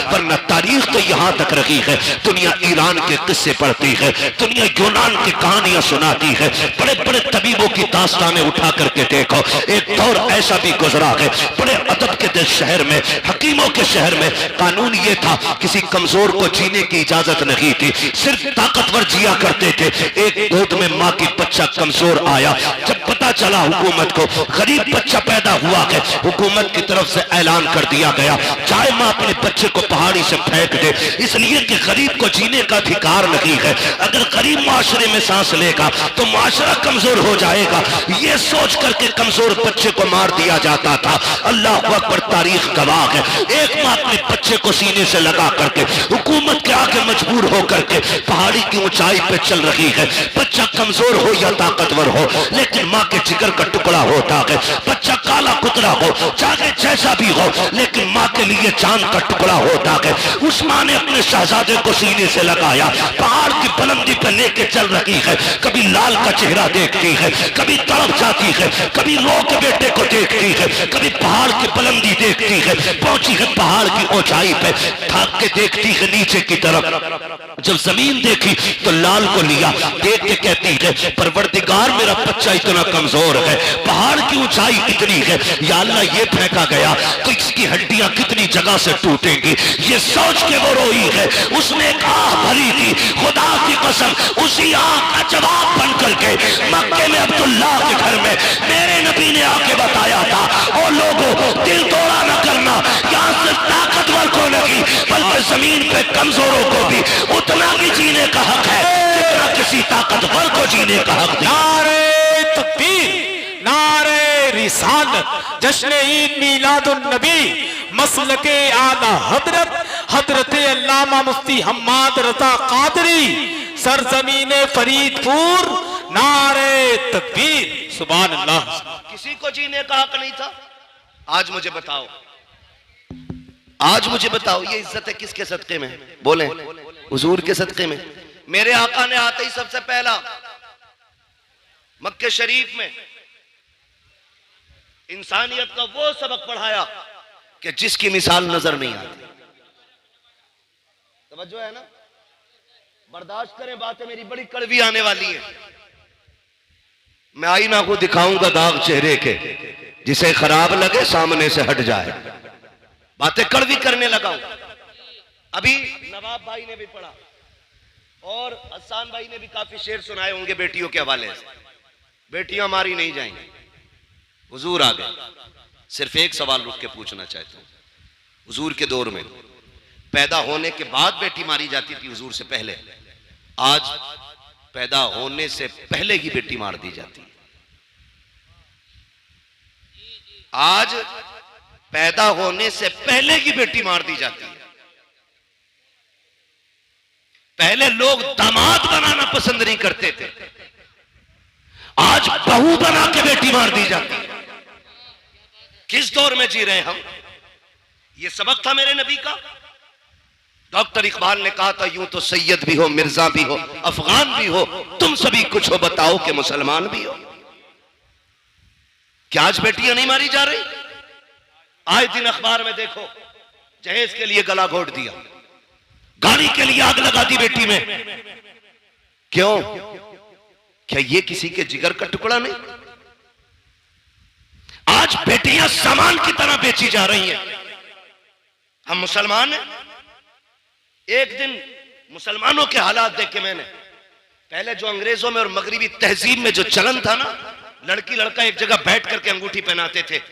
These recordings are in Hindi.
वरना तारीख तो यहाँ तक रखी है। दुनिया ईरान के किस्से पढ़ती है, दुनिया यूनान की कहानियां सुनाती है, बड़े बड़े तबीबों की दास्तानें उठा करके देखो। एक दौर ऐसा भी गुजरा है, बड़े अदब के शहर में, हकीमों के शहर में कानून ये था, किसी कमजोर को जीने की इजाजत नहीं थी, सिर्फ ताकतवर जिया करते थे। एक गोद में माँ की बच्चा कमजोर आया, जब पता चला हुकूमत को गरीब बच्चा पैदा हुआ है, हुकूमत की तरफ से ऐलान कर दिया गया चाहे माँ अपने बच्चे को पहाड़ी से फेंक दे, इसलिए कि गरीब को जीने का अधिकार नहीं है। अगर गरीब माशरे में सांस लेगा तो माशरा कमजोर हो जाएगा, ये सोच करके कमजोर बच्चे को मार दिया जाता था। अल्लाह अकबर, तारीख गवाह है। एक माँ अपने बच्चे को सीने से लगा करके हुकूमत के आगे मजबूर होकर के पहाड़ी की ऊंचाई पे चल रही है। बच्चा कमजोर हो या ताकतवर हो, लेकिन माँ के जिगर का टुकड़ा होता है। बच्चा काला कुतरा हो, चाहे जैसा भी हो, लेकिन माँ के लिए चांद का टुकड़ा होता है। उस माँ ने अपने शहजादे को सीने से लगाया, पहाड़ की बुलंदी पर लेके चल रही है। कभी लाल का चेहरा देखती है, कभी तड़प जाती है, कभी रो के बेटे को देखती है, कभी पहाड़ की बुलंदी देखती है। पहुंची है पहाड़ की ऊंचाई पे, थक के देखती है नीचे की तरफ। जब जमीन देखी तो लाल को लिया, देख के कहती है परवरदिगार मेरा बच्चा इतना कमजोर है, पहाड़ की ऊंचाई इतनी है, या अल्लाह ये फेंका गया तो इसकी हड्डियां कितनी जगह से टूटेंगी। ये सोच के वो रोई है। उसने एक आह भरी थी, खुदा की कसम उसी आह का जवाब बन करके मक्के में अब्दुल्ला के घर में मेरे नबी ने आके बताया था, ओ लोगों दिल तोड़ा न करना, यहाँ सिर्फ ताकतवर को नहीं बल्कि जमीन पे कमजोरों को भी उतना ही जीने का हक है जितना किसी ताकतवर को जीने का हक है। नारे तकबीर, नारे रिसालत, जश्न ईद मीलादुन नबी, मसलके आला हजरत हजरत अल्लामा मुफ्ती हम्माद रजा कादरी, सरजमीने फरीदपुर, नारे तकबीर, सुभान अल्लाह। किसी को जीने का हक नहीं था। आज मुझे बताओ, आज मुझे बताओ ये इज्जत है किसके सदके में? बोले हुजूर के सदके में। मेरे आका ने आते ही सबसे पहला मक्के शरीफ में इंसानियत का वो सबक पढ़ाया कि जिसकी मिसाल नजर नहीं आती। तवज्जो है ना? बर्दाश्त करें, बातें मेरी बड़ी कड़वी आने वाली है। मैं आईना को दिखाऊंगा दाग चेहरे के, जिसे खराब लगे सामने से हट जाए। बातें कड़वी करने लगा हूं। अभी नवाब भाई ने भी पढ़ा और हसन भाई ने भी काफी शेर सुनाए होंगे बेटियों के हवाले से। बेटियां मारी नहीं जाएंगी। हुजूर आ गए। सिर्फ एक सवाल रुक के पूछना चाहता हूं, हुजूर के दौर में पैदा होने के बाद बेटी मारी जाती थी, हुजूर से पहले। आज पैदा होने से पहले ही बेटी मार दी जाती है। आज पैदा होने से पहले ही बेटी मार दी जाती है। पहले लोग दामाद बनाना पसंद नहीं करते थे, आज बहू बना के बेटी मार दी जाती है। किस दौर में जी रहे हम? यह सबक था मेरे नबी का। डॉक्टर इकबाल ने कहा था, यूं तो सैयद भी हो, मिर्जा भी हो, अफगान भी हो, तुम सभी कुछ हो, बताओ कि मुसलमान भी हो। क्या आज बेटियां नहीं मारी जा रही? आज दिन अखबार में देखो, जहेज के लिए गला घोट दिया, गाड़ी के लिए आग लगा दी बेटी में। क्यों? क्या ये किसी के जिगर का टुकड़ा नहीं? आज बेटियां सामान की तरह बेची जा रही हैं। हम मुसलमान हैं। एक दिन मुसलमानों के हालात देख के मैंने, पहले जो अंग्रेजों में और मगरिबी तहजीब में जो चलन था ना, लड़की लड़का एक जगह बैठ करके अंगूठी पहनाते थे,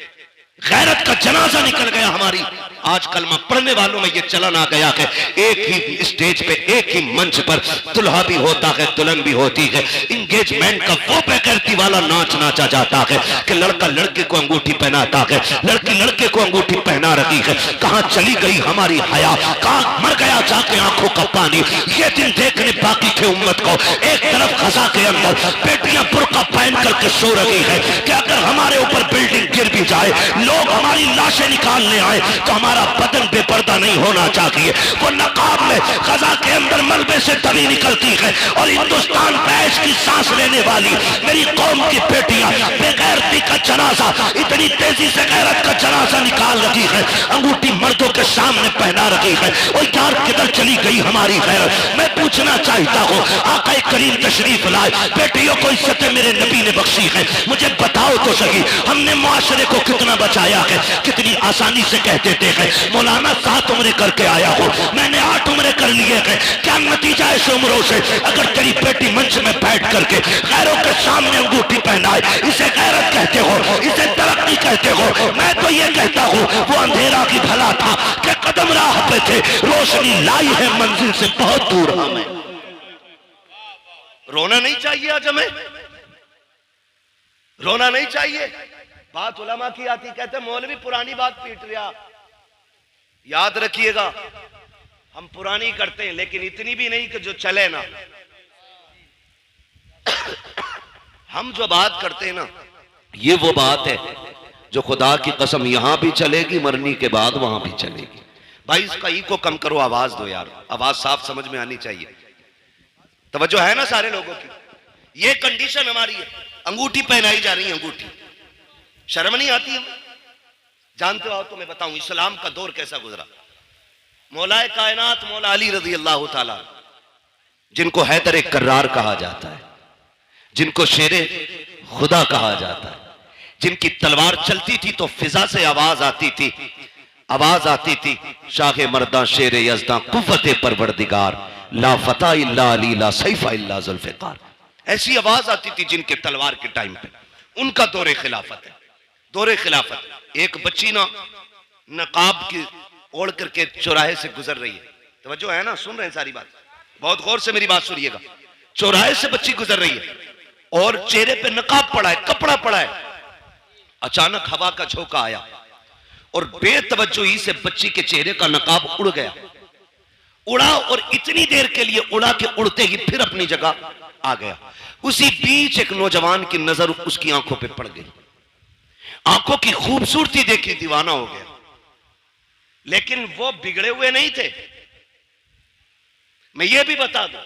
गैरत का जनाजा निकल गया हमारी। आज कलमा पढ़ने वालों में यह चलन आ गया है, एक ही स्टेज पे, एक ही मंच पर दुल्हा भी होता है, दुल्हन भी होती है। इंगेजमेंट का वो बेगैरती वाला नाच नाचा जाता है कि लड़का लड़के को अंगूठी पहनाता है, लड़की लड़के को अंगूठी पहना रही है। कहां चली गई हमारी हया? कहां मर गया जाके आंखों का पानी? ये दिन देखने बाकी थे उम्मत को। एक तरफ खजा के अंदर बेटियां बुर्का पहन करके सो रही है कि अगर हमारे ऊपर बिल्डिंग गिर भी जाए, लोग हमारी लाशें निकालने आए तो हमारे तुम्हारा बदन बेपर्दा नहीं होना चाहिए। वो नकाब में गजा के अंदर मलबे से तभी निकलती है और हिंदुस्तान पैश की सांस लेने वाली मेरी कौम की बेटियां बेगैरती का जनाजा इतनी तेजी से गैरत का जनाजा निकाल रही है, अंगूठी मर्दों के सामने पहना रही है। और यार किधर चली गई हमारी गैरत? मैं पूछना चाहता हूँ, आका करीम तशरीफ लाए, बेटियों को इज्जत मेरे नबी ने बख्शी है, मुझे बताओ तो सही हमने मुआशरे को कितना बचाया है? कितनी आसानी से कह देते हैं मौलाना 7 उम्रें करके आया हूँ, मैंने 8 उम्रें कर लिए हैं। क्या नतीजा है इस उम्रों से? अगर तेरी बेटी मंच में बैठ करके गैरों के सामने अंगूठी पहनाए, इसे गैरत कहते हो, इसे तरक्की कहते हो? मैं तो ये कहता हूँ वो अंधेरा की भला था कि कदम राह पे थे, रोशनी लाई है मंजिल से बहुत दूर हमें। रोना नहीं चाहिए आज हमें, रोना नहीं चाहिए। बात उलमा की आती, कहते मौलवी पुरानी बात पीट रहा। याद रखिएगा हम पुरानी करते हैं लेकिन इतनी भी नहीं कि जो चले ना। हम जो बात करते हैं ना, ये वो बात है जो खुदा की कसम यहां भी चलेगी, मरने के बाद वहां भी चलेगी। भाई इसका ई को कम करो, आवाज दो यार, आवाज साफ समझ में आनी चाहिए। तवज्जो है ना सारे लोगों की? ये कंडीशन हमारी है, अंगूठी पहनाई जा रही है, अंगूठी। शर्म नहीं आती हमें? जानते हो तो मैं बताऊं इस्लाम का दौर कैसा गुजरा। मौलाए कायनात मौला अली रजी अल्लाह ताला, जिनको हैदर कर्रार कहा जाता है, जिनको शेरे खुदा कहा जाता है, जिनकी तलवार चलती थी तो फिजा से आवाज आती थी, आवाज आती थी शाह मर्दा शेर यज़दा कुव्वत परवरदिगार ला फता इल्ला अली ला सैफा इल्ला जुल्फ़िकार। ऐसी आवाज आती थी जिनके तलवार के टाइम पे। उनका दौरे खिलाफत है, दौरे खिलाफत। एक बच्ची ना नकाब की ओढ़ करके चौराहे से गुजर रही है, तवज्जो है ना, सुन रहे हैं सारी बात, बहुत गौर से मेरी बात सुनिएगा। चौराहे से बच्ची गुजर रही है और चेहरे पे नकाब पड़ा है, कपड़ा पड़ा है। अचानक हवा का झोंका आया और बेतवज्जोही से बच्ची के चेहरे का नकाब उड़ गया, उड़ा और इतनी देर के लिए उड़ा के उड़ते ही फिर अपनी जगह आ गया। उसी बीच एक नौजवान की नजर उसकी आंखों पे पड़ गई, आंखों की खूबसूरती देखी दीवाना हो गया। लेकिन वो बिगड़े हुए नहीं थे, मैं ये भी बता दूं,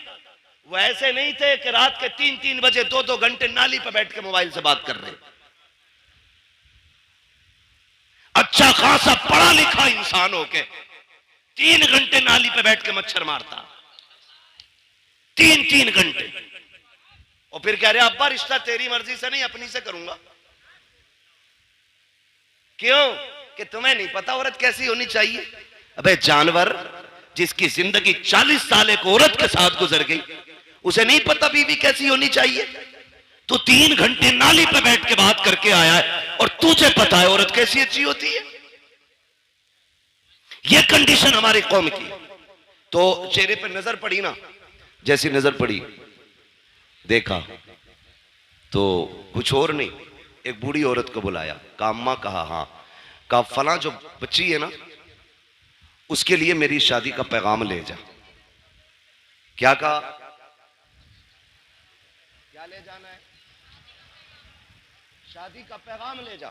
वो ऐसे नहीं थे कि रात के 3-3 बजे 2-2 घंटे नाली पे बैठ के मोबाइल से बात कर रहे। अच्छा खासा पढ़ा लिखा इंसान हो के 3 घंटे नाली पे बैठ के मच्छर मारता, 3-3 घंटे, और फिर कह रहे अब्बा रिश्ता तेरी मर्जी से नहीं अपनी से करूंगा। क्यों? कि तुम्हें नहीं पता औरत कैसी होनी चाहिए। अबे जानवर, जिसकी जिंदगी 40 साल एक औरत के साथ गुजर गई, उसे नहीं पता बीवी कैसी होनी चाहिए? तो 3 घंटे नाली पे बैठ के बात करके आया है और तुझे पता है औरत कैसी अच्छी होती है। ये कंडीशन हमारी कौम की। तो चेहरे पे नजर पड़ी ना, जैसी नजर पड़ी देखा तो कुछ और नहीं, एक बूढ़ी औरत को बुलाया, कहा अम्मा, कहा हाँ, कहा फला जो बच्ची है ना उसके लिए मेरी शादी का पैगाम ले जा। क्या कहा? क्या ले जाना है? शादी का पैगाम ले जा।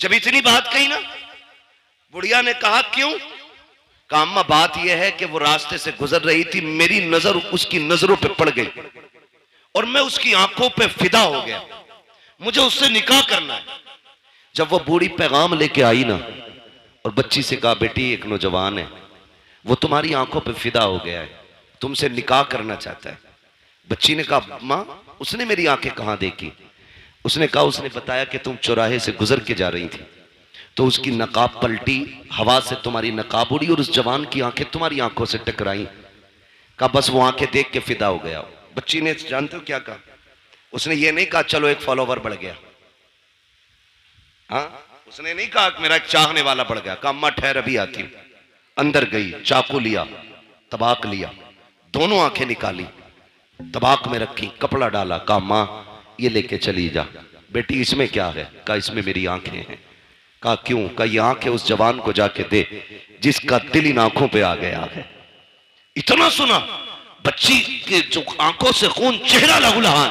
जब इतनी बात कही ना, बुढ़िया ने कहा क्यों? कहा अम्मा बात यह है कि वो रास्ते से गुजर रही थी, मेरी नजर उसकी नजरों पे पड़ गई और मैं उसकी आंखों पे फिदा हो गया, मुझे उससे निकाह करना है। जब वो बूढ़ी पैगाम लेके आई ना और बच्ची से कहा बेटी एक नौजवान है, वो तुम्हारी आंखों पे फिदा हो गया है, तुमसे निकाह करना चाहता है। बच्ची ने कहा माँ उसने मेरी आंखें कहां देखी? उसने कहा उसने बताया कि तुम चौराहे से गुजर के जा रही थी तो उसकी नकाब पलटी, हवा से तुम्हारी नकाब उड़ी और उस जवान की आंखें तुम्हारी आंखों से टकराई। कहा बस वो आंखें देख के फिदा हो गया। बच्ची ने जानते हो क्या कहा? उसने ये नहीं कहा चलो एक फॉलोवर बढ़ गया, हाँ, उसने नहीं कहा मेरा एक चाहने वाला बढ़ गया। कहा अम्मा ठहर अभी आती हूं। अंदर गई, चाकू लिया, तबाक लिया, दोनों आंखें निकाली, तबाक में रखी, कपड़ा डाला, कहा मां ये लेके चली जा। बेटी इसमें क्या है? कहा इसमें मेरी आंखें हैं। कहा क्यों? कहा ये आंखें उस जवान को जाके दे जिसका दिल इन आंखों पे आ गया है। इतना सुना, बच्ची के जो आंखों से खून, चेहरा लहूलुहान,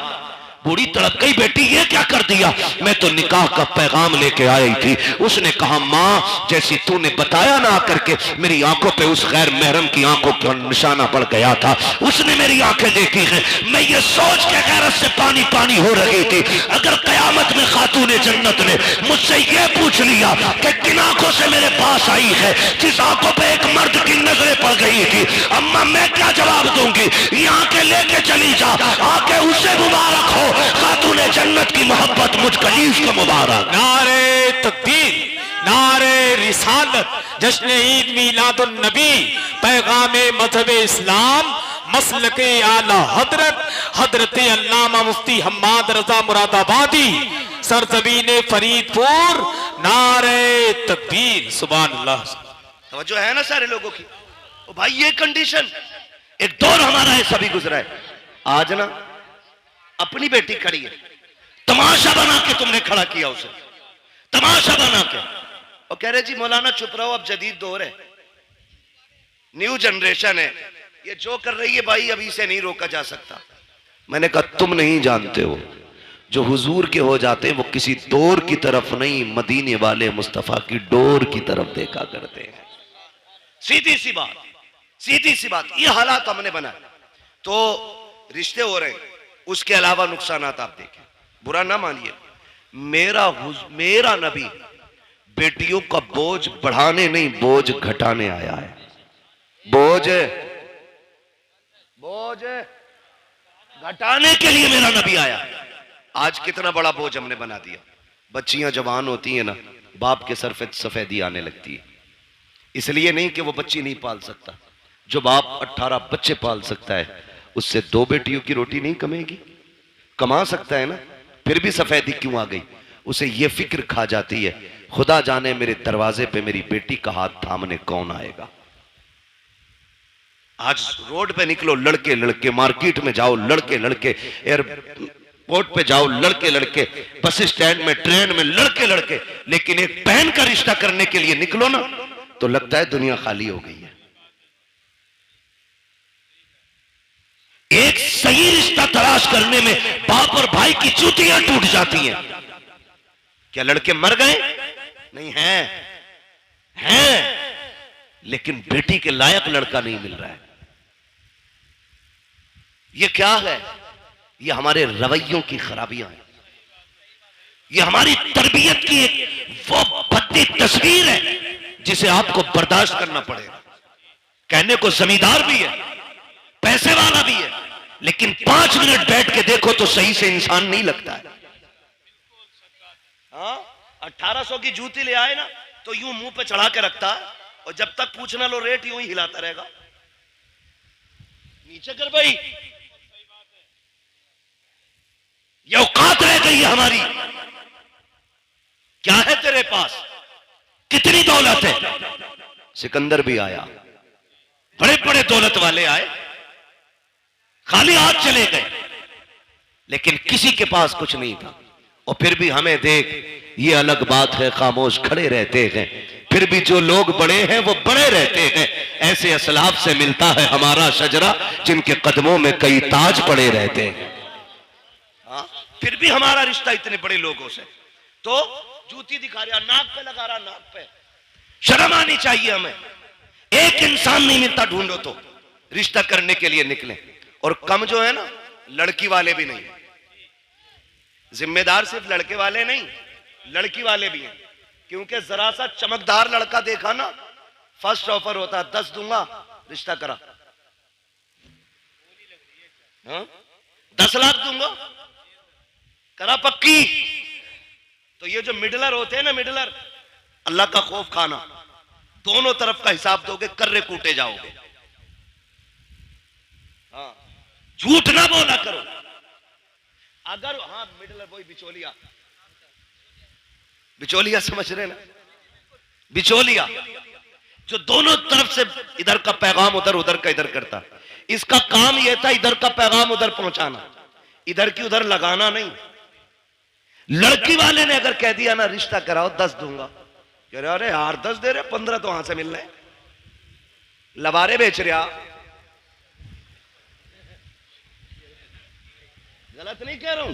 बूढ़ी तड़प गई, बेटी ये क्या कर दिया? मैं तो निकाह का पैगाम लेके आई थी। उसने कहा माँ जैसी तूने बताया ना आकर के, मेरी आंखों पे उस गैर महरम की आंखों का निशाना पड़ गया था, उसने मेरी आंखें देखी हैं। मैं ये सोच के गैरत से पानी पानी हो रही थी, अगर कयामत में खातून जन्नत ने मुझसे ये पूछ लिया कि किन आंखों से मेरे पास आई है, जिस आंखों पे एक मर्द की नजरें पड़ गई थी, अम्मा मैं क्या जवाब दूंगी? ये आंखें लेके चली जा, आंखें उसे मुबारक हो, खातून जन्नत की मोहब्बत मुझ कलीफ को मुबारक। नारे तकबीर, नारे रिसालत, जश्न ईद मीलादुन नबी, पैगामे मजहब इस्लाम, मसलके आला हजरत हजरत अल्लामा मुफ्ती हम्माद रजा मुरादाबादी, सरजमीन फरीदपुर, नारे तकबीर, सुभान अल्लाह। तवज्जो है ना सारे लोगों की? ओ भाई ये कंडीशन, एक दौर हमारा ऐसा भी गुजरा है। आज ना अपनी बेटी खड़ी है, तमाशा बना के तुमने खड़ा किया उसे, तमाशा बना के, और कह रहे जी मौलाना चुप रहो, अब जदीद दौर है, न्यू जनरेशन है, ये जो कर रही है भाई अभी से नहीं रोका जा सकता। मैंने कहा तुम नहीं जानते हो, जो हुजूर के हो जाते हैं वो किसी दौर की तरफ नहीं, मदीने वाले मुस्तफा की डोर की तरफ देखा करते हैं। सीधी सी बात, सीधी सी बात, ये हालात हमने बनाए तो रिश्ते हो रहे हैं, उसके अलावा नुकसान आप देखें, बुरा ना मानिए। मेरा नबी बेटियों का बोझ बढ़ाने नहीं, बोझ घटाने आया है। बोझ घटाने के लिए मेरा नबी आया। आज कितना बड़ा बोझ हमने बना दिया। बच्चियां जवान होती हैं ना, बाप के सर पे सफेदी आने लगती है, इसलिए नहीं कि वो बच्ची नहीं पाल सकता। जो बाप 18 बच्चे पाल सकता है, उससे 2 बेटियों की रोटी नहीं कमेगी? कमा सकता है ना, फिर भी सफेदी क्यों आ गई? उसे ये फिक्र खा जाती है, खुदा जाने मेरे दरवाजे पे मेरी बेटी का हाथ थामने कौन आएगा। आज रोड पे निकलो लड़के लड़के, मार्केट में जाओ लड़के लड़के, एयरपोर्ट पे जाओ लड़के लड़के, बस स्टैंड में, ट्रेन में लड़के लड़के, लेकिन एक बहन का रिश्ता करने के लिए निकलो ना तो लगता है दुनिया खाली हो गई है। एक सही रिश्ता तलाश करने में बाप और भाई की चूतियां टूट जाती हैं। क्या लड़के मर गए? नहीं हैं, लेकिन बेटी के लायक लड़का नहीं मिल रहा है। ये क्या है? ये हमारे रवैयों की खराबियां हैं, ये हमारी तरबियत की एक वो भद्दी तस्वीर है जिसे आपको बर्दाश्त करना पड़ेगा। कहने को जमींदार भी है, पैसे वाला भी है, लेकिन 5 मिनट बैठ के देखो तो सही से इंसान नहीं लगता है। हाँ, 1800 की जूती ले आए ना तो यूं मुंह पे चढ़ा के रखता है, और जब तक पूछना लो रेट यूं ही हिलाता रहेगा। नीचे कर भाई, ये औकात रह गई है हमारी। क्या है तेरे पास? कितनी दौलत है? सिकंदर भी आया, बड़े बड़े दौलत वाले आए, खाली हाथ चले गए, लेकिन किसी के पास कुछ नहीं था। और फिर भी हमें देख, ये अलग बात है, खामोश खड़े रहते हैं, फिर भी जो लोग बड़े हैं वो बड़े रहते हैं। ऐसे असलाफ से मिलता है हमारा शजरा, जिनके कदमों में कई ताज पड़े रहते हैं। हाँ? फिर भी हमारा रिश्ता इतने बड़े लोगों से, तो जूती दिखा रहा, नाक पे लगा रहा, नाक पे। शर्म आनी चाहिए हमें। एक इंसान नहीं मिलता, ढूंढो तो रिश्ता करने के लिए निकले। और कम जो है ना, लड़की वाले भी नहीं, जिम्मेदार सिर्फ लड़के वाले नहीं, लड़की वाले भी हैं। क्योंकि जरा सा चमकदार लड़का देखा ना, फर्स्ट ऑफर होता, 10 दूंगा, रिश्ता करा। हाँ? 10 लाख दूंगा, करा पक्की। तो ये जो मिडलर होते हैं ना, मिडलर, अल्लाह का खौफ खाना, दोनों तरफ का हिसाब दोगे, कर्रे कूटे जाओगे। हाँ, झूठ ना बोला करो। अगर हाँ, मिडलर वही बिचौलिया, बिचौलिया समझ रहे ना, बिचौलिया जो दोनों तरफ से इधर का पैगाम उधर, उधर का इधर करता। इसका काम यह था इधर का पैगाम उधर पहुंचाना, इधर की उधर लगाना नहीं। लड़की वाले ने अगर कह दिया ना रिश्ता कराओ, 10 दूंगा, कह रहे अरे यार 10 दे रहे, 15 तो वहां से मिल रहे, लबारे बेच रहा, गलत नहीं कह रहा हूं,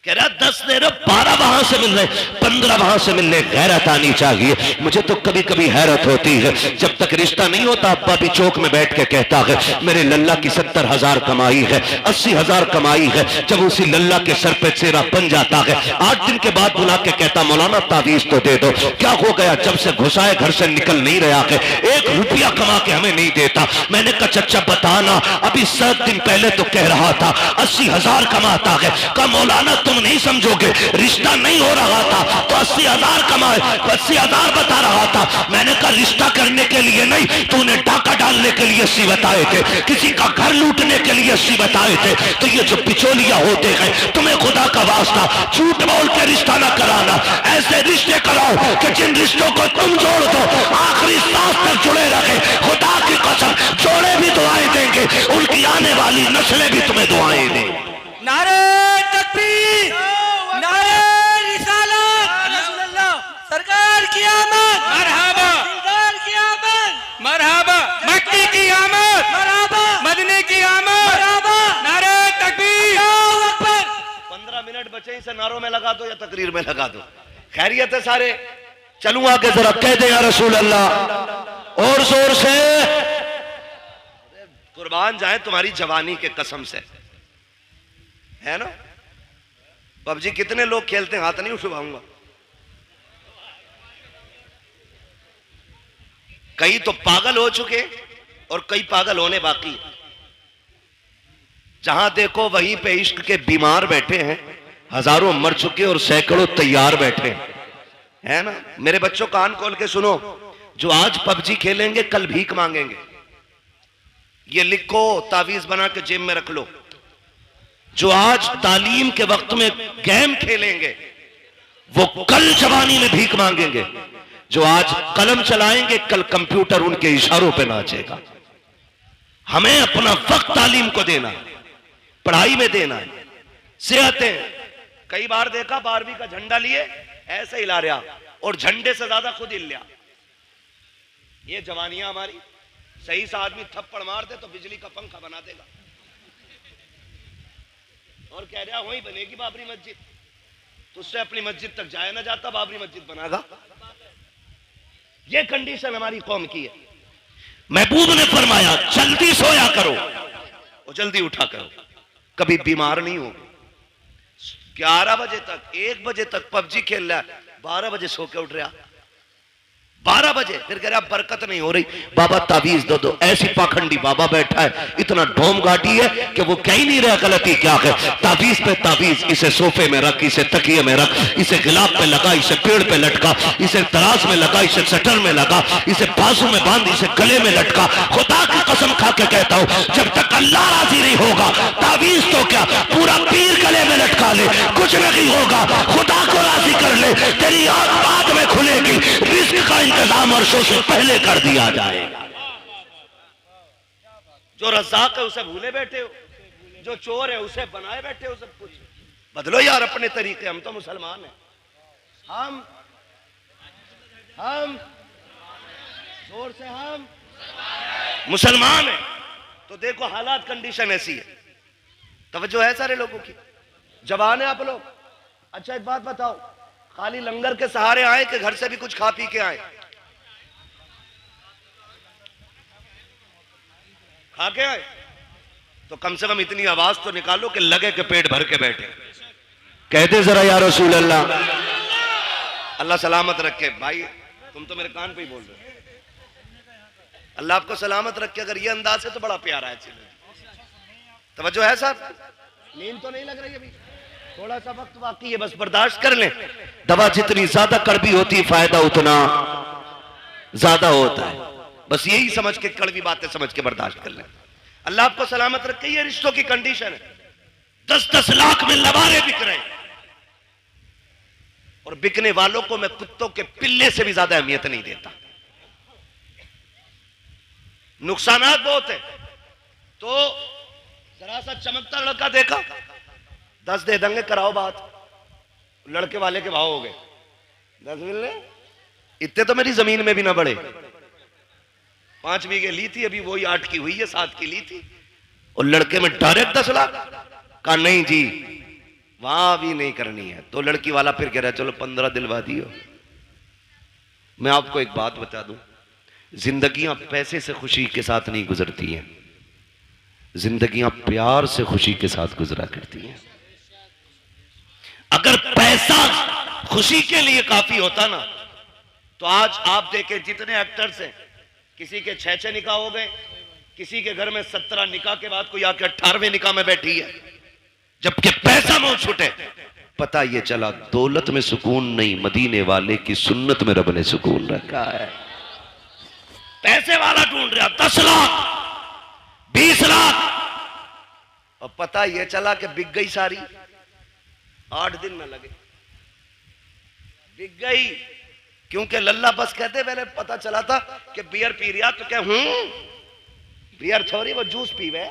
कह रहा 10 दे रहे, 12 वहां से मिल रहे, 15 वहां से मिलने, गैरत आनी चाहिए। मुझे तो कभी कभी हैरत होती है, जब तक रिश्ता नहीं होता अब्बा भी चौक में बैठ के कहता है मेरे लल्ला की 70,000 कमाई है, 80,000 कमाई है। जब उसी लल्ला के सर पे चेहरा बन जाता है, 8 दिन के बाद बुला के कहता मौलाना तावीज तो दे दो। क्या हो गया? जब से घुसाए घर से निकल नहीं रहा है, 1 रुपया कमा के हमें नहीं देता। मैंने कहा चचा बताना, अभी 7 दिन पहले तो कह रहा था 80,000 कमाता है। कहा मौलाना तुम नहीं समझोगे, रिश्ता नहीं हो रहा था तो 80,000 कमाए, 80,000 बता रहा था। मैंने कहा रिश्ता करने के लिए नहीं, तूने डाका डालने के लिए 80 बताए थे, किसी का घर लूटने के लिए 80 बताए थे। तो ये जो बिचौलिया होते हैं, तुम्हें खुदा का वास्ता झूठ बोल के रिश्ता ना कराना, ऐसे रिश्ते कराओ कि जिन रिश्तों को तुम जोड़ दो आखिरी सांस तक जुड़े रखे। खुदा की कसम जोड़े भी दुआएं देंगे, उनकी आने वाली नस्लें भी तुम्हें दुआएं देंगी। नारे तकबीर, नारे रिसालत, सरकार की आमद, मरहबा, सरकार की आमद, मरहबा, मक्की की आमद, मरहबा, मदीने की आमद, मरहबा, नारे तकबीर। अल्लाहू अकबर। 15 मिनट बचे, इसे नारों में लगा दो या तकरीर में लगा दो। खैरियत है सारे? चलूं आगे जरा कह दे या रसूल अल्लाह और जोर से। कुर्बान जाए तुम्हारी जवानी के कसम से, है ना? पबजी कितने लोग खेलते हैं? हाथ नहीं उठवाऊंगा। कई तो पागल हो चुके और कई पागल होने बाकी है। जहां देखो वहीं पे इश्क के बीमार बैठे हैं, हजारों मर चुके और सैकड़ों तैयार बैठे हैं, है ना? मेरे बच्चों कान खोल के सुनो, जो आज पबजी खेलेंगे कल भीख मांगेंगे। ये लिखो, तावीज बना के जेब में रख लो। जो आज तालीम के वक्त में गेम खेलेंगे वो कल जवानी में भीख मांगेंगे। जो आज कलम चलाएंगे कल कंप्यूटर उनके इशारों पे नाचेगा। हमें अपना वक्त तालीम को देना है, पढ़ाई में देना है। सेहतें कई बार देखा 12वीं का झंडा लिए ऐसे हिला रहा और झंडे से ज्यादा खुद हिल रहा। ये जवानियां हमारी। सही से आदमी थप्पड़ मार दे तो बिजली का पंखा बना देगा और कह रहा वहीं बनेगी बाबरी मस्जिद। तो उससे अपनी मस्जिद तक जाया ना जाता, बाबरी मस्जिद बनागा। ये कंडीशन हमारी कौम की है। महबूब ने फरमाया जल्दी सोया करो और जल्दी उठा करो, कभी बीमार नहीं हो। 11 बजे तक 1 बजे तक पबजी खेल रहा है, 12 बजे सो के उठ रहा, 12 बजे फिर कह रहा बरकत नहीं हो रही, बाबा तावीज दो दो। ऐसी पाखंडी बाबा बैठा है, इतना ढोम घाटी है कि वो कह ही नहीं रहा गलती क्या है। तावीज पे तावीज, इसे सोफे में रख, इसे तकिए में रख, इसे गिलाफ पे लगा, इसे पेड़ पे लटका, इसे तराज में लगा, इसे शटर में लगा, इसे बाजू में बांध, इसे गले में लटका। खुदा की कसम खा के कहता हूं जब तक अल्लाह राजी नहीं होगा तावीज तो क्या पूरा पीर गले में लटका ले, कुछ नहीं होगा। खुदा को राजी कर ले, तेरी आंख बाद में खुलेगी, रिस्क का इंतजाम वर्षों से पहले कर दिया जाएगा। जो रज़ाक है उसे भूले बैठे हो, जो चोर है उसे बनाए बैठे हो। सब कुछ बदलो यार अपने तरीके। हम तो मुसलमान हैं, हम जोर से हम मुसलमान हैं। तो देखो हालात कंडीशन ऐसी है। तवज्जो है सारे लोगों की? जवान है आप लोग? अच्छा एक बात बताओ, खाली लंगर के सहारे आए कि घर से भी कुछ खा पी के आए? खा के आए तो कम से कम इतनी आवाज तो निकालो कि लगे कि पेट भर के बैठे। कहते जरा या रसूल अल्लाह। अल्लाह सलामत रखे। भाई तुम तो मेरे कान पे ही बोल रहे हो। अल्लाह आपको सलामत रखे। अगर ये अंदाज है तो बड़ा प्यारा है। तवज्जो है साहब? नींद तो नहीं लग रही अभी? थोड़ा सा वक्त बाकी है, बस बर्दाश्त कर लें। दवा जितनी ज्यादा कड़वी होती है फायदा उतना ज्यादा होता है। बस यही समझ के, कड़वी बातें समझ के बर्दाश्त कर लें। अल्लाह आपको सलामत रखे। ये रिश्तों की कंडीशन है। 10-10 लाख में लबारे बिक रहे हैं और बिकने वालों को मैं कुत्तों के पिल्ले से भी ज्यादा अहमियत नहीं देता। नुकसानात बहुत है। तो जरा सा चमकता लड़का देखा, 10 दे देंगे, कराओ बात। लड़के वाले के भाव हो गए 10 मिलने। इतने तो मेरी जमीन में भी ना बढ़े। 5 बीघे ली थी, अभी वही 8 की हुई है, 7 की ली थी। और लड़के में डायरेक्ट 10 लाख। कहा नहीं जी वहां भी नहीं करनी है। तो लड़की वाला फिर कह रहा है चलो 15 दिलवा दियो। मैं आपको एक बात बता दूं, जिंदगियां पैसे से खुशी के साथ नहीं गुजरती हैं, जिंदगियां प्यार से खुशी के साथ गुजरा करती हैं। अगर पैसा खुशी के लिए काफी होता ना तो आज आप देखें जितने एक्टर्स हैं, किसी के 6 निकाह हो गए, किसी के घर में 17 निकाह के बाद कोई आके 18वें निकाह में बैठी है, जबकि पैसा मुंह छूटे। पता ये चला दौलत में सुकून नहीं, मदीने वाले की सुन्नत में रब ने सुकून रखा है। पैसे वाला ढूंढ रहा 10 लाख 20 लाख, और पता ये चला कि बिक गई सारी, 8 दिन न लगे बिक गई। क्योंकि लल्ला बस कहते मैंने पता चला था कि बियर पी रिया, तो क्या बियर थोड़ी वो जूस पीवे,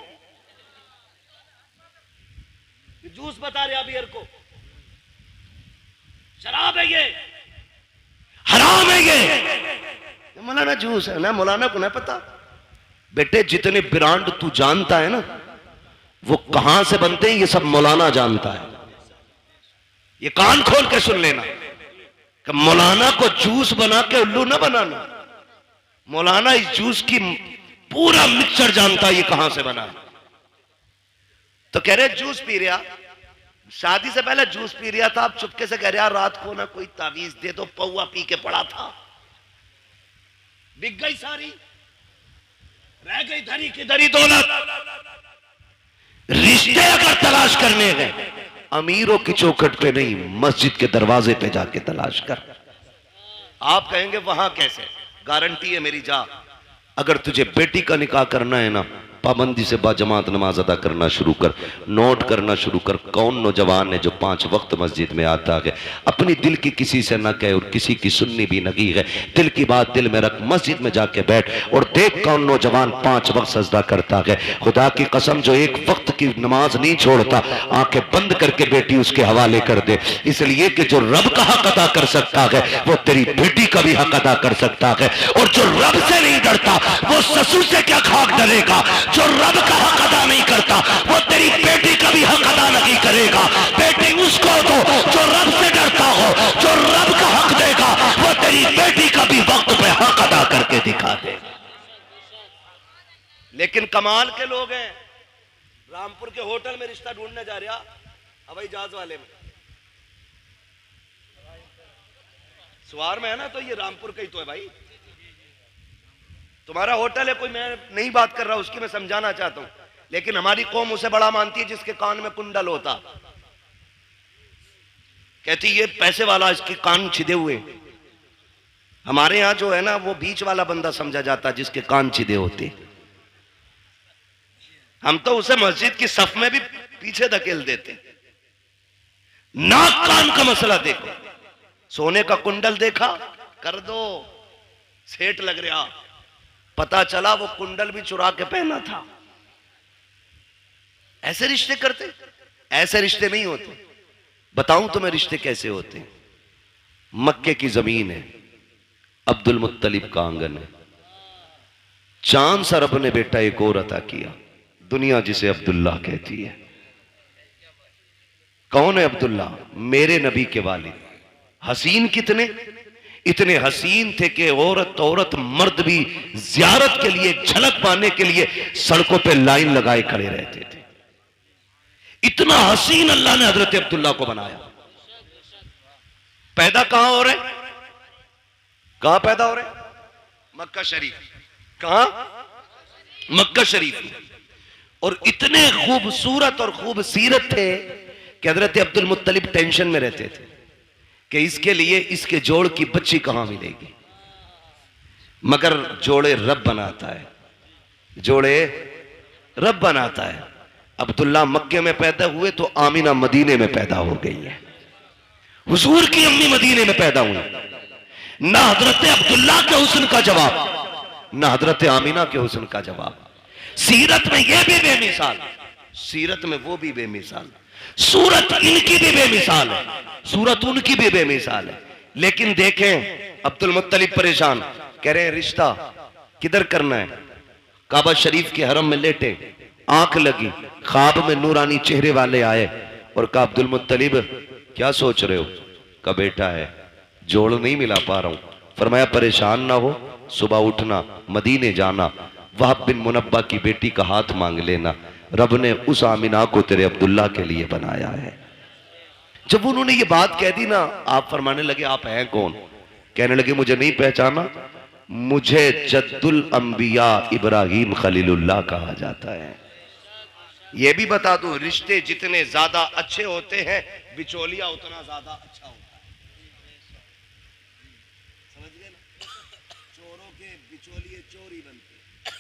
जूस बता रहा बियर को, शराब है ये, हराम है ये। मौलाना जूस है ना, मौलाना को ना पता। बेटे जितने ब्रांड तू जानता है ना वो कहां से बनते हैं ये सब मौलाना जानता है। ये कान खोल के सुन लेना कि मौलाना को जूस बना के उल्लू ना बनाना। मौलाना इस जूस की पूरा मिक्सचर जानता है ये कहां से बना। तो कह रहे जूस पी रहा, शादी से पहले जूस पी रहा था, आप चुपके से कह रहे रात को ना कोई तावीज दे दो, पौवा पी के पड़ा था, बिक गई सारी, रह गई धरी की धरी दौलत। रिश्ते अगर तलाश करने गए अमीरों की चौखट पे नहीं, मस्जिद के दरवाजे पे जाके तलाश कर। आप कहेंगे वहां कैसे, गारंटी है मेरी, जा। अगर तुझे बेटी का निकाह करना है ना, पाबंदी से बाजमात नमाज अदा करना शुरू कर, नोट करना शुरू कर। कौन नौजवान है जो 5 वक्त मस्जिद में आता है, अपनी दिल की किसी से न कहे और किसी की सुननी भी नहीं है, दिल की बात दिल में रख, मस्जिद में जाके बैठ और देख कौन नौजवान 5 वक्त सजदा करता है। खुदा की कसम जो 1 वक्त की नमाज नहीं छोड़ता, आंखें बंद करके बेटी उसके हवाले कर दे, इसलिए कि जो रब का हक अदा कर सकता है वो तेरी बेटी का भी हक अदा कर सकता है। और जो रब से नहीं डरता वो ससुर से क्या खाक डरेगा। जो रब का हक अदा नहीं करता वो तेरी बेटी का भी हक अदा नहीं करेगा। बेटी उसको दो जो रब से डरता हो, जो रब का हक देगा वो तेरी बेटी का भी वक्त पे हक अदा करके दिखा दे। लेकिन कमाल के लोग हैं, रामपुर के होटल में रिश्ता ढूंढने जा रहा हवाई जहाज वाले में, सवार में है ना, तो ये रामपुर का ही तो है भाई। तुम्हारा होटल है, कोई मैं नहीं बात कर रहा उसकी, मैं समझाना चाहता हूं, लेकिन हमारी कौम उसे बड़ा मानती है जिसके कान में कुंडल होता। कहती ये पैसे वाला, इसके कान छिदे हुए। हमारे यहां जो है ना वो बीच वाला बंदा समझा जाता जिसके कान छिदे होते। हम तो उसे मस्जिद की सफ में भी पीछे धकेल देते। नाक कान का मसला देखो, सोने का कुंडल देखा कर दो, सेठ लग रहा, पता चला वो कुंडल भी चुरा के पहना था। ऐसे रिश्ते करते, ऐसे रिश्ते नहीं होते। बताऊं तुम्हें रिश्ते कैसे होते हैं। मक्के की जमीन है, अब्दुल मुत्तलिब का आंगन है, चांद सा रब ने बेटा एक और अता किया, दुनिया जिसे अब्दुल्ला कहती है। कौन है अब्दुल्ला? मेरे नबी के वालिद। हसीन कितने, इतने हसीन थे कि औरत मर्द भी जियारत के लिए, झलक पाने के लिए सड़कों पे लाइन लगाए खड़े रहते थे। इतना हसीन अल्लाह ने हजरत अब्दुल्ला को बनाया। पैदा कहां हो रहे, कहां पैदा हो रहे? मक्का शरीफ। कहां? मक्का शरीफ। और इतने खूबसूरत और खूबसीरत थे कि हजरत अब्दुल मुत्तलिब टेंशन में रहते थे कि इसके लिए इसके जोड़ की बच्ची कहां मिलेगी। मगर जोड़े रब बनाता है, जोड़े रब बनाता है। अब्दुल्ला मक्के में पैदा हुए तो आमिना मदीने में पैदा हो गई है। हुजूर की अम्मी मदीने में पैदा हुई। ना हजरत अब्दुल्ला के हुस्न का जवाब, ना हजरत आमिना के हुस्न का जवाब। सीरत में यह भी बेमिसाल, सीरत में वो भी बेमिसाल, सूरत इनकी भी बेमिसाल है, सूरत उनकी भी बेमिसाल है। लेकिन देखें अब्दुल मुत्तलिब परेशान, कह रहे हैं रिश्ता किधर करना है? काबा शरीफ के हरम में लेटे, आंख लगी, ख्वाब में नूरानी चेहरे वाले आए और कहा अब्दुल मुत्तलिब क्या सोच रहे हो? का बेटा है, जोड़ नहीं मिला पा रहा हूं। फरमाया परेशान ना हो, सुबह उठना, मदीने जाना, वहाब बिन मुनब्बा की बेटी का हाथ मांग लेना, रब ने उस आमिना को तेरे अब्दुल्ला के लिए बनाया है। जब उन्होंने ये बात कह दी ना, आप फरमाने लगे आप हैं कौन? कहने लगे मुझे नहीं पहचाना, मुझे जद्दुल अंबिया इब्राहिम खलीलुल्लाह कहा जाता है। ये भी बता दूं, रिश्ते जितने ज्यादा अच्छे होते हैं बिचौलिया उतना ज्यादा अच्छा होता है। समझ गए ना? चोरों के बिचौलिए चोर ही बनते,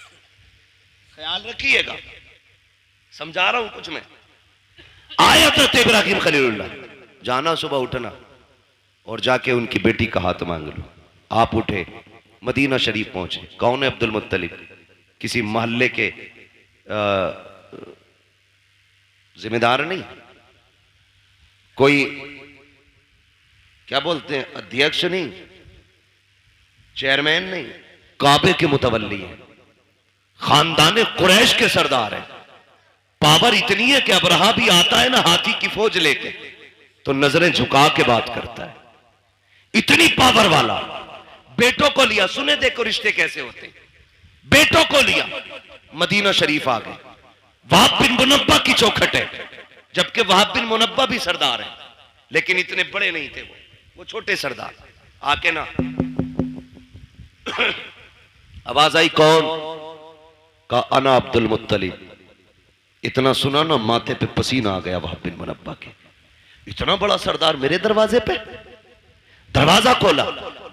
ख्याल रखिएगा। समझा रहा हूं कुछ मैं। आया तो इब्राहिम खलीलुल्लाह, जाना सुबह उठना और जाके उनकी बेटी का हाथ मांग लो। आप उठे, मदीना शरीफ पहुंचे। कौन है? अब्दुल मुत्तलिब। किसी मोहल्ले के जिम्मेदार नहीं, कोई क्या बोलते हैं अध्यक्ष नहीं, चेयरमैन नहीं, काबे के मुतवल्ली है, खानदान कुरैश के सरदार है। पावर इतनी है कि अबरहा भी आता है ना हाथी की फौज लेके तो नजरें झुका के बात करता है, इतनी पावर वाला। बेटों को लिया, सुने देखो रिश्ते कैसे होते हैं। बेटों को लिया, मदीना शरीफ आ गए। वहाब बिन मुनब्बा की चौखट है, जबकि वहाब बिन मुनब्बा भी सरदार है, लेकिन इतने बड़े नहीं थे वो छोटे सरदार। आके ना आवाज आई, कौन? का अना अब्दुल मुत्तलिब। इतना सुना ना माथे पे पसीना आ गया वहाब बिन मुनब्बा के। इतना बड़ा सरदार मेरे दरवाजे पे। दरवाजा खोला,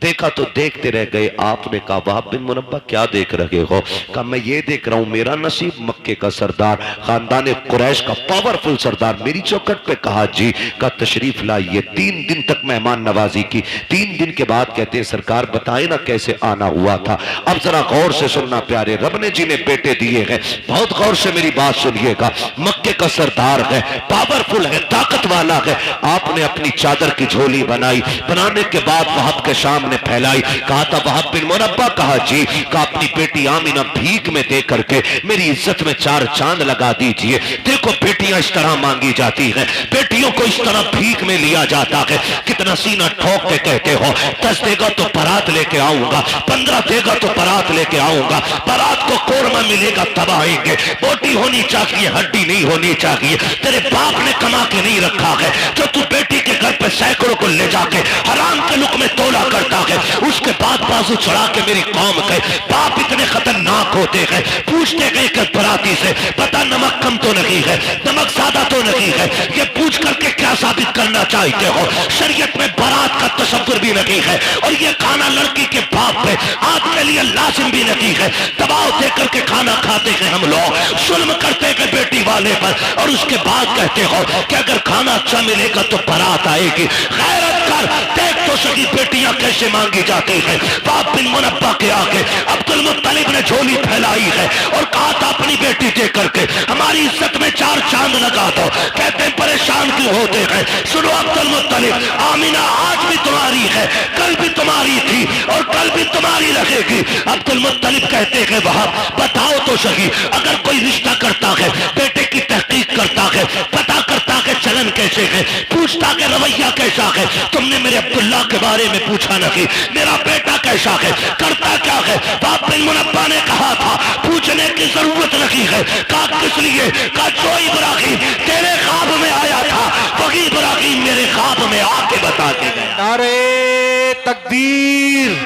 देखा तो देखते रह गए। आपने कहा वहाब बिन मुनब्बा क्या देख रहे हो? कहा मैं ये देख रहा हूं मेरा नसीब मक्के का सरदार, खानदान कुरैश का पावरफुल सरदार मेरी चौखट पे। कहा जी। का तशरीफ लाइए। 3 दिन तक मेहमान नवाजी की। 3 दिन के बाद कहते हैं सरकार बताए ना कैसे आना हुआ था। अब जरा गौर से सुनना प्यारे, रब ने जिन्हें बेटे दिए हैं बहुत गौर से मेरी बात सुनिएगा। मक्के का सरदार है, पावरफुल है, ताकत वाला है। आपने अपनी चादर की झोली बनाई, बनाने के बाद वहाब के सामने फैलाई। कहा था वहाब बिन मुनब्बा। कहा जी। कहा अपनी बेटी आमिना भीख में दे करके मेरी इज्जत में 4 चांद लगा दीजिए। देखो बेटियां इस तरह मांगी जाती हैं, बेटियों को इस तरह भीख में लिया जाता है। कितना सीना ठोक के कहते हो 10 देगा तो बारात लेके आऊंगा, 15 देगा तो बारात लेके आऊंगा। बारात को कोरमा मिलेगा तब आएंगे। बोटी होनी चाहिए, हड्डी नहीं होनी चाहिए। तेरे बाप ने कमा के नहीं रखा है जो तू बेटी के घर पे सैकड़ों को ले जाके हराम के लुक में तोला करता है। उसके बाद बाजू चढ़ा के मेरी कौम के बाप इतने खतरनाक होते हैं। पूछते गए कि बराती से पता नमक कम तो नहीं है, नमक ज्यादा तो नहीं है। ये पूछ करके क्या साबित करना चाहते हो? शरीयत में बारात का तसव्वुर भी नहीं है और ये खाना लड़की के बाप पे आज के लिए लाजिम भी नहीं है। दबाव दे करके खाना खाते हैं हम लोग, जुल्म करते हैं बेटी वाले पर और उसके बाद कहते हो कि अगर खाना अच्छा मिलेगा तो बारात आएगी। गैरत कर, देख तो सही बेटियां कैसे मांगी जाती है। वहाब बिन मुनब्बा के आगे अब्दुल मुत्तलिब ने झोली फैलाई है और कहा था अपनी बेटी दे करके हमारी इज्जत में 4 चांद लगा दो। कहते हैं परेशान क्यों होते हैं? सुनो अब्दुल मुत्तलिब, आमिना आज भी तुम्हारी है, कल भी तुम्हारी थी और कल भी तुम्हारी रहेगी। अब्दुल मुत्तलिब कहते हैं वहाब बताओ तो सही, अगर कोई रिश्ता करता है, बेटे की तहकीक करता है, पता करता है चलन कैसे है, पूछता है रवैया कैसा है। तुमने मेरे अब्दुल्ला के बारे में पूछा नहीं, मेरा बेटा कैसा है, करता क्या है? वहाब बिन मुनब्बा ने कहा था पूछने की जरूरत नहीं है। कहा किस लिए? कहा जो इब्राहिम तेरे ख्वाब में आया था वही इब्राहिम मेरे ख्वाब में आके बता के गया। नारे तकबीर,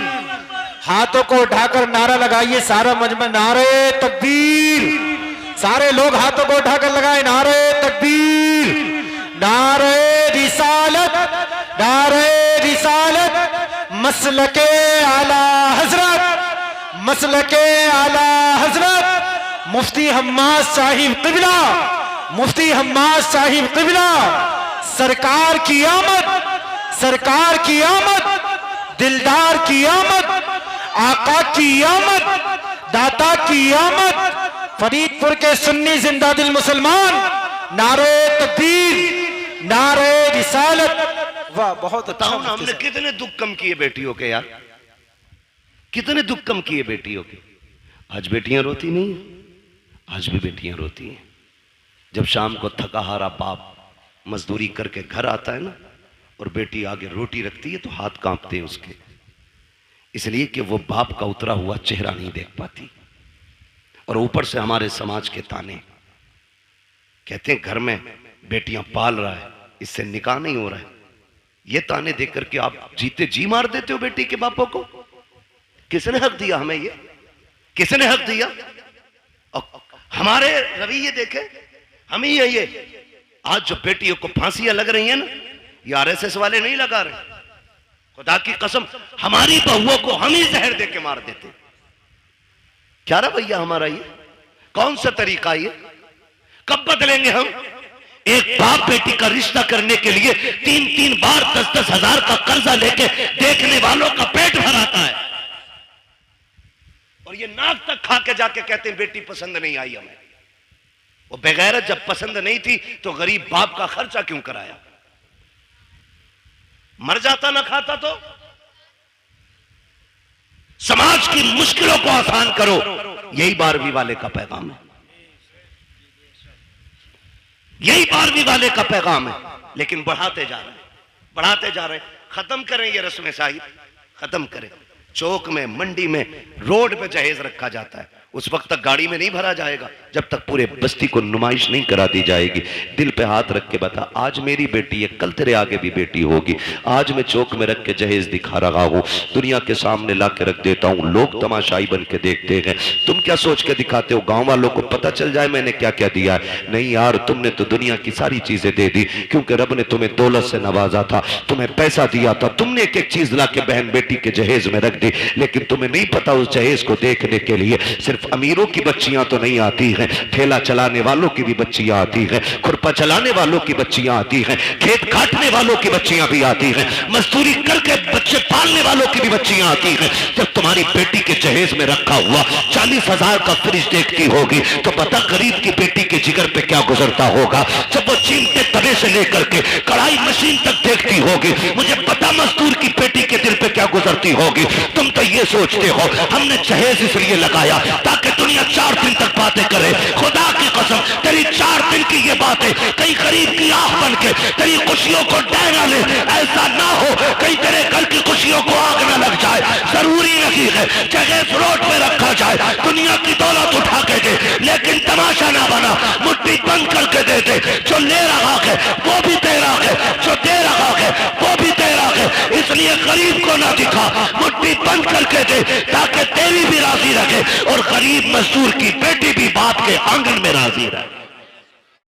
हाथों को उठाकर नारा लगाइए सारा मजमा। नारे तकबीर, सारे लोग हाथों को उठाकर लगाए। नारे तकबीर, नारे रिसालत, नारे रिसालत। मसलके आला हजरत, मसलके आला हजरत मुफ्ती हम्माद साहिब क़िबला, मुफ्ती हम्माद साहिब क़िबला। सरकार की आमद, सरकार की आमद, दिलदार की आमद, आका की आमद, दाता की आमद। फरीदपुर के सुन्नी जिंदा दिल मुसलमान, नारे तकबीर, नारे रिसालत। वाह, बहुत अच्छा। बताओ ना हमने कितने दुख कम किए बेटियों के यार, कितने दुख कम किए बेटियों के। आज बेटियां रोती नहीं, आज भी बेटियां रोती हैं जब शाम को थका हारा बाप मजदूरी करके घर आता है ना और बेटी आगे रोटी रखती है तो हाथ कांपते हैं उसके, इसलिए कि वो बाप का उतरा हुआ चेहरा नहीं देख पाती। और ऊपर से हमारे समाज के ताने, कहते हैं घर में बेटियां पाल रहा है, इससे निकाह नहीं हो रहा है। ये ताने देख करके आप जीते जी मार देते हो बेटी के बापों को। किसने हक दिया हमें? ये किसने हक दिया? और हमारे रवैये देखे हम ही है। ये आज जो बेटियों को फांसियां लग रही है ना, ये आरएसएस वाले नहीं लगा रहे। खुदा की कसम हमारी बहुओं को हम ही जहर दे के मार देते। क्या रवैया हमारा ये? कौन सा तरीका ये? कब बदलेंगे हम? एक बाप बेटी का रिश्ता करने के लिए 3-3 बार 10-10 हजार का कर्जा लेके देखने वालों का पेट भराता है, और ये नाक तक खा के जाके कहते हैं बेटी पसंद नहीं आई हमें। वो बेगैरत जब पसंद नहीं थी तो गरीब बाप का खर्चा क्यों कराया? मर जाता ना खाता तो। समाज की मुश्किलों को आसान करो, यही 12वीं वाले का पैगाम है, यही 12वीं वाले का पैगाम है। लेकिन बढ़ाते जा रहे हैं, बढ़ाते जा रहे हैं। खत्म करें ये रस्म साहिब, खत्म करें। चौक में, मंडी में, रोड पे जहेज रखा जाता है, उस वक्त तक गाड़ी में नहीं भरा जाएगा जब तक पूरे बस्ती को नुमाइश नहीं करा दी जाएगी। दिल पे हाथ रख के बता, आज मेरी बेटी है, कल तेरे आगे भी बेटी होगी। आज मैं चौक में रख के जहेज दिखा रहा हूं, दुनिया के सामने ला के रख देता हूं, लोग तमाशाई बन के देखते हैं। तुम क्या सोच के दिखाते हो? गांव वालों को पता चल जाए मैंने क्या क्या दिया है? नहीं यार, तुमने तो दुनिया की सारी चीजें दे दी, क्योंकि रब ने तुम्हें दौलत से नवाजा था, तुम्हें पैसा दिया था, तुमने एक एक चीज ला के बहन बेटी के जहेज में रख दी। लेकिन तुम्हें नहीं पता उस जहेज को देखने के लिए सिर्फ अमीरों की बच्चियां तो नहीं आती हैं, ठेला चलाने वालों की भी बच्चियां आती हैं, खुरपा चलाने वालों की बच्चियां आती हैं, खेत काटने वालों की बच्चियां भी आती हैं, मजदूरी करके बच्चे पालने वालों की भी बच्चियां आती हैं। जब तुम्हारी बेटी के जहेज में रखा हुआ 40,000 का फ्रिज देखती होगी तो पता गरीब की बेटी के जिगर पे क्या गुजरता होगा। जब वो चीमते तवे से लेकर के कढ़ाई मशीन तक देखती होगी, मुझे पता मजदूर की बेटी के दिल पे क्या गुजरती होगी। तुम तो ये सोचते हो हमने जहेज इसलिए लगाया ताकि दुनिया 4 दिन तक बातें करे। खुदा की कसम तेरी 4 दिन की ये बातें कहीं गरीब की आंख बन के तेरी खुशियों को डहना ले। ऐसा ना हो कहीं तेरे घर की खुशियों को आग ना लग जाए। जरूरी नहीं है जहेज रोड पे रखा जाए, दुनिया की दौलत उठा के दे, लेकिन तमाशा ना बना, मुट्ठी बंद करके दे दे। जो ले रहा है वो भी तेरा है, जो दे रहा है वो भी तेरा है, इसलिए गरीब को ना दिखा, मुट्ठी बंद करके दे ताकि तेरी भी राजी रखे और गरीब मजदूर की बेटी भी बाप के आंगन में राजी रहे।